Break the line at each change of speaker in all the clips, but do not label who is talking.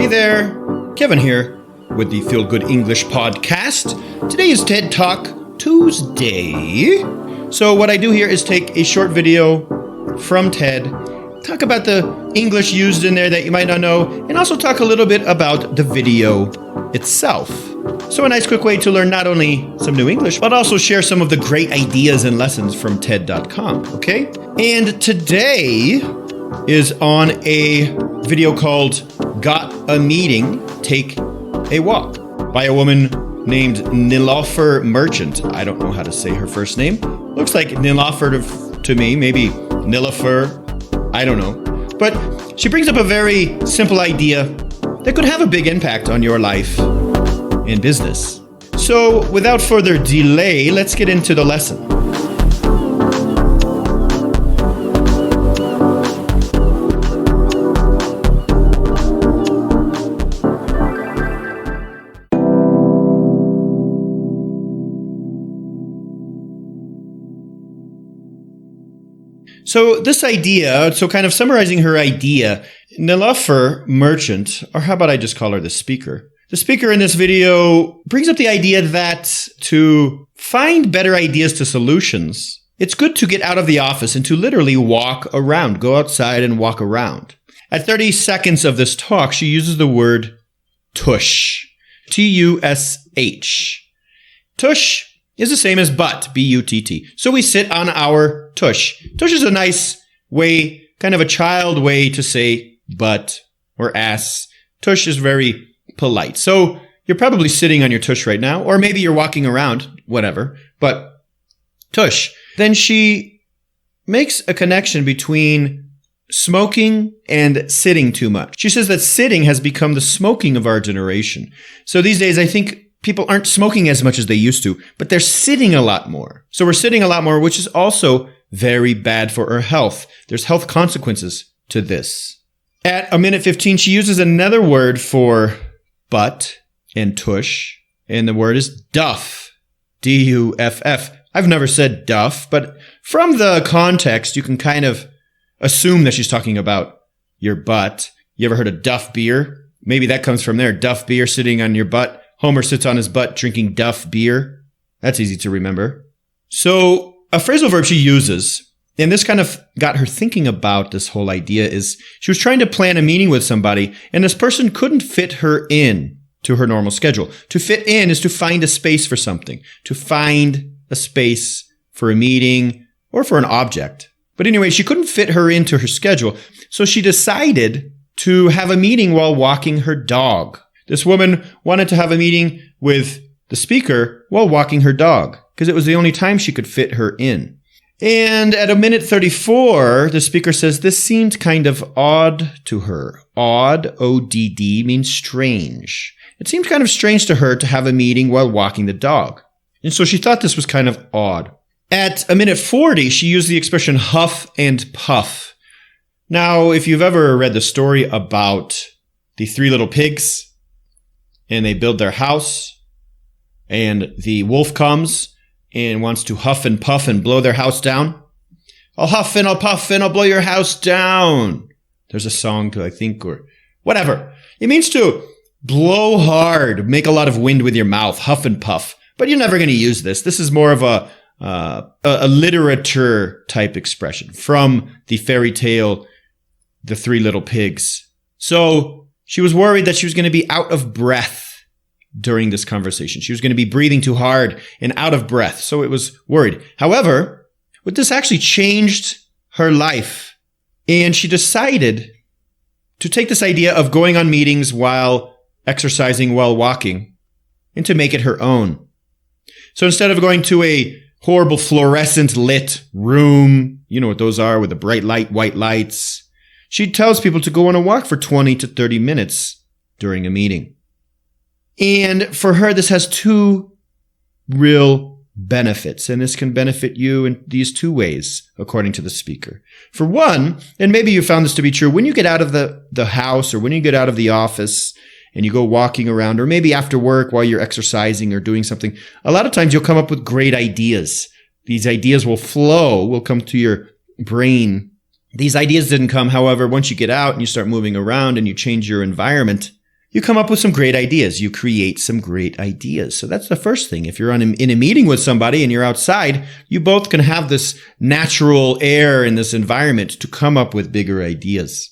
Hey there, Kevin here with the Feel Good English podcast. Today is TED Talk Tuesday. So what I do here is take a short video from TED, talk about the English used in there that you might not know, and also talk a little bit about the video itself. So a nice quick way to learn not only some new English, but also share some of the great ideas and lessons from TED.com, okay? And today is on a video called Got a Meeting, Take a Walk by a woman named Nilofer Merchant. I don't know how to say her first name. Looks like Nilofer to me, maybe Nilofer, I don't know. But she brings up a very simple idea that could have a big impact on your life and business. So without further delay, let's get into the lesson. So this idea, kind of summarizing her idea, Nilofer Merchant, or how about I just call her the speaker? The speaker in this video brings up the idea that to find better ideas to solutions, it's good to get out of the office and to literally walk around, go outside and walk around. At 30 seconds of this talk, she uses the word tush, Tush. Tush is the same as butt, B-U-T-T. So we sit on our tush. Tush is a nice way, kind of a child way to say butt or ass. Tush is very polite. So you're probably sitting on your tush right now, or maybe you're walking around, whatever, but tush. Then she makes a connection between smoking and sitting too much. She says that sitting has become the smoking of our generation. So these days, I think people aren't smoking as much as they used to, but they're sitting a lot more. So we're sitting a lot more, which is also very bad for our health. There's health consequences to this. At a minute 15, she uses another word for butt and tush, and the word is duff, D-U-F-F. I've never said duff, but from the context, you can kind of assume that she's talking about your butt. You ever heard of Duff beer? Maybe that comes from there. Duff beer, sitting on your butt. Homer sits on his butt drinking Duff beer. That's easy to remember. So a phrasal verb she uses, and this kind of got her thinking about this whole idea, is she was trying to plan a meeting with somebody, and this person couldn't fit her in to her normal schedule. To fit in is to find a space for something, to find a space for a meeting or for an object. But anyway, she couldn't fit her into her schedule, so she decided to have a meeting while walking her dog. This woman wanted to have a meeting with the speaker while walking her dog because it was the only time she could fit her in. And at a minute 34, the speaker says this seemed kind of odd to her. Odd, O-D-D, means strange. It seemed kind of strange to her to have a meeting while walking the dog. And so she thought this was kind of odd. At a minute 40, she used the expression huff and puff. Now, if you've ever read the story about the three little pigs, and they build their house, and the wolf comes and wants to huff and puff and blow their house down. I'll huff and I'll puff and I'll blow your house down. There's a song to, I think, or whatever. It means to blow hard, make a lot of wind with your mouth, huff and puff. But you're never going to use this. This is more of a literature type expression from the fairy tale, The Three Little Pigs. So she was worried that she was going to be out of breath during this conversation. She was going to be breathing too hard and out of breath. So it was worried. However, what this actually changed her life. And she decided to take this idea of going on meetings while exercising, while walking, and to make it her own. So instead of going to a horrible fluorescent lit room, you know what those are, with the bright light, white lights, she tells people to go on a walk for 20 to 30 minutes during a meeting. And for her, this has two real benefits, and this can benefit you in these two ways, according to the speaker. For one, and maybe you found this to be true, when you get out of the house or when you get out of the office and you go walking around, or maybe after work while you're exercising or doing something, a lot of times you'll come up with great ideas. These ideas will flow, will come to your brain. These ideas didn't come, however, once you get out and you start moving around and you change your environment, you come up with some great ideas. You create some great ideas. So that's the first thing. If you're in a meeting with somebody and you're outside, you both can have this natural air in this environment to come up with bigger ideas.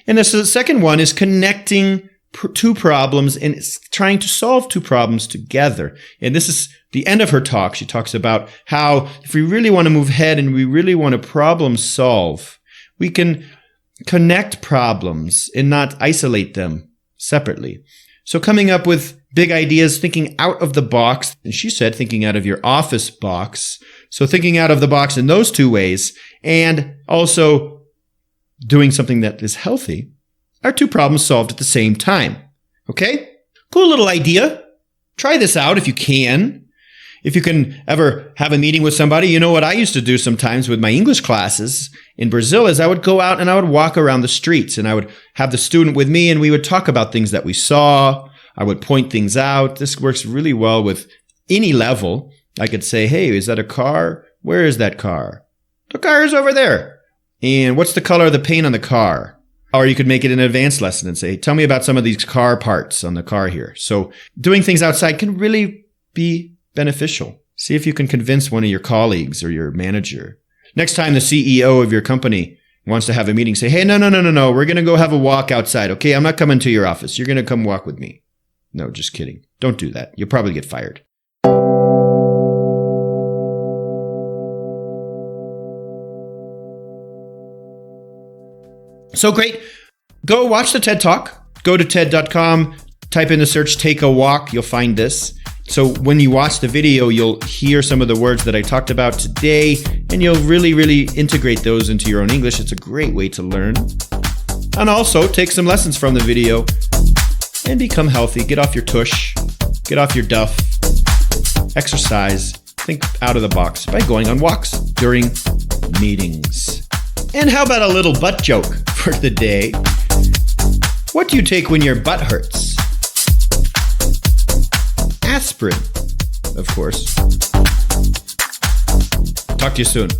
And the second one is connecting two problems and trying to solve two problems together. And this is the end of her talk. She talks about how if we really want to move ahead and we really want to problem solve, we can connect problems and not isolate them separately. So coming up with big ideas, thinking out of the box, and she said thinking out of your office box. So thinking out of the box in those two ways, and also doing something that is healthy, are two problems solved at the same time. Okay? Cool little idea. Try this out if you can. If you can ever have a meeting with somebody, you know what I used to do sometimes with my English classes in Brazil is I would go out and I would walk around the streets and I would have the student with me and we would talk about things that we saw. I would point things out. This works really well with any level. I could say, hey, is that a car? Where is that car? The car is over there. And what's the color of the paint on the car? Or you could make it an advanced lesson and say, tell me about some of these car parts on the car here. So doing things outside can really be beneficial. See if you can convince one of your colleagues or your manager. Next time the CEO of your company wants to have a meeting, say, hey, no. We're going to go have a walk outside. Okay, I'm not coming to your office. You're going to come walk with me. No, just kidding. Don't do that. You'll probably get fired. So great. Go watch the TED Talk. Go to TED.com, type in the search, take a walk. You'll find this. So when you watch the video, you'll hear some of the words that I talked about today, and you'll really, really integrate those into your own English. It's a great way to learn. And also take some lessons from the video and become healthy. Get off your tush. Get off your duff. Exercise. Think out of the box by going on walks during meetings. And how about a little butt joke for the day? What do you take when your butt hurts? Aspirin, of course. Talk to you soon.